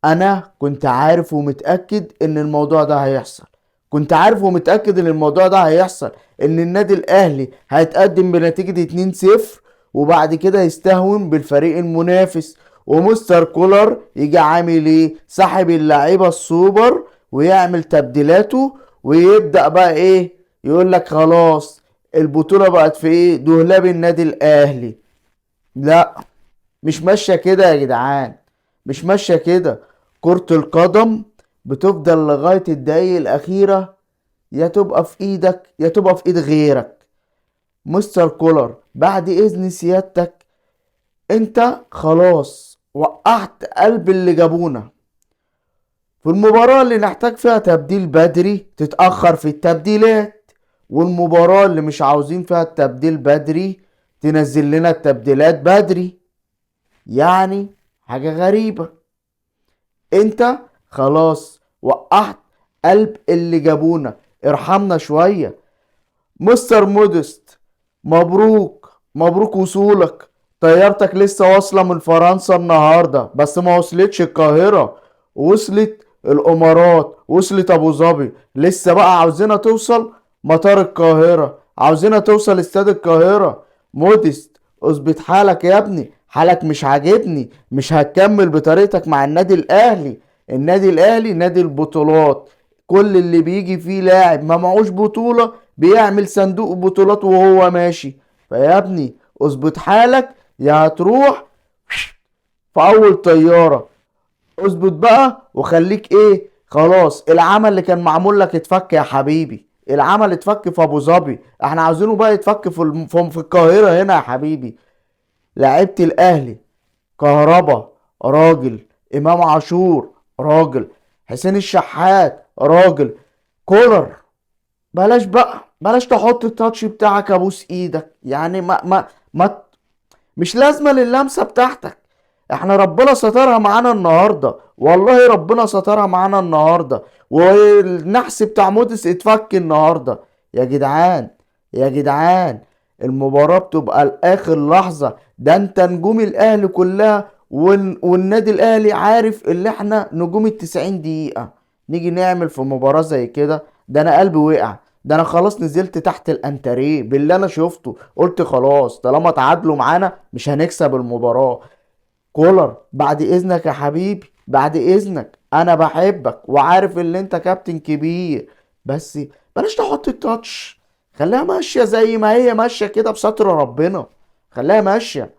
انا كنت عارف ومتأكد ان الموضوع ده هيحصل. كنت عارف ومتأكد ان الموضوع ده هيحصل، ان النادي الاهلي هيتقدم بنتيجة 2-0 وبعد كده يستهون بالفريق المنافس، ومستر كولر يجي عامل ايه؟ سحب اللعيبة السوبر ويعمل تبديلاته، ويبدأ بقى ايه؟ يقول لك خلاص البطولة بقت في ايه؟ دولاب النادي الاهلي. لا، مش ماشية كده يا جدعان، مش ماشية كده. كرة القدم بتفضل لغاية الدقايق الأخيرة، يا تبقى في إيدك يا تبقى في إيد غيرك. مستر كولر بعد إذن سيادتك، أنت خلاص وقعت قلب اللي جابونا. في المباراة اللي نحتاج فيها تبديل بدري تتأخر في التبديلات، والمباراة اللي مش عاوزين فيها التبديل بدري تنزل لنا التبديلات بدري. يعني حاجة غريبة. انت خلاص وقعت قلب اللي جابونا، ارحمنا شوية. مستر مودست، مبروك مبروك وصولك. طيارتك لسه واصلة من فرنسا النهاردة، بس ما وصلتش القاهرة، وصلت الامارات، وصلت ابو ظبي. لسه بقى عاوزينها توصل مطار القاهرة، عاوزينها توصل استاد القاهرة. مودست، اظبط حالك يا ابني، حالك مش عاجبني، مش هتكمل بطريقتك مع النادي الاهلي. النادي الاهلي نادي البطولات، كل اللي بيجي فيه لاعب ما معوش بطولة بيعمل صندوق بطولات وهو ماشي. فيا ابني اظبط حالك، يا هتروح في اول طيارة. اظبط بقى وخليك ايه، خلاص العمل اللي كان معمول لك اتفك يا حبيبي، العمل اتفك في ابو ظبي، احنا عاوزينه بقى يتفك في القاهرة هنا يا حبيبي. لعيبة الاهلي: كهربا راجل، امام عاشور راجل، حسين الشحات راجل. كولر بلاش بقى، بلاش تحط التاتش بتاعك، ابوس ايدك يعني ما مش لازمه للمسه بتاعتك. احنا ربنا سترها معانا النهارده، والله ربنا سترها معانا النهارده، والنحس بتاع موديس اتفك النهارده. يا جدعان، يا جدعان، المباراة بتبقى لآخر لحظة. ده انت نجوم الاهلي كلها والنادي الاهلي عارف اللي احنا نجوم ال90 دقيقة نيجي نعمل في مباراة زي كده. ده انا قلبي وقع، ده انا خلاص نزلت تحت الانتريه باللي انا شفته، قلت خلاص طالما تعادلوا معانا مش هنكسب المباراة. كولر بعد اذنك يا حبيبي، بعد اذنك، انا بحبك وعارف ان انت كابتن كبير، بس بلاش تحط التاتش. خليها ماشية زي ما هي ماشية كده بستر ربنا، خليها ماشية.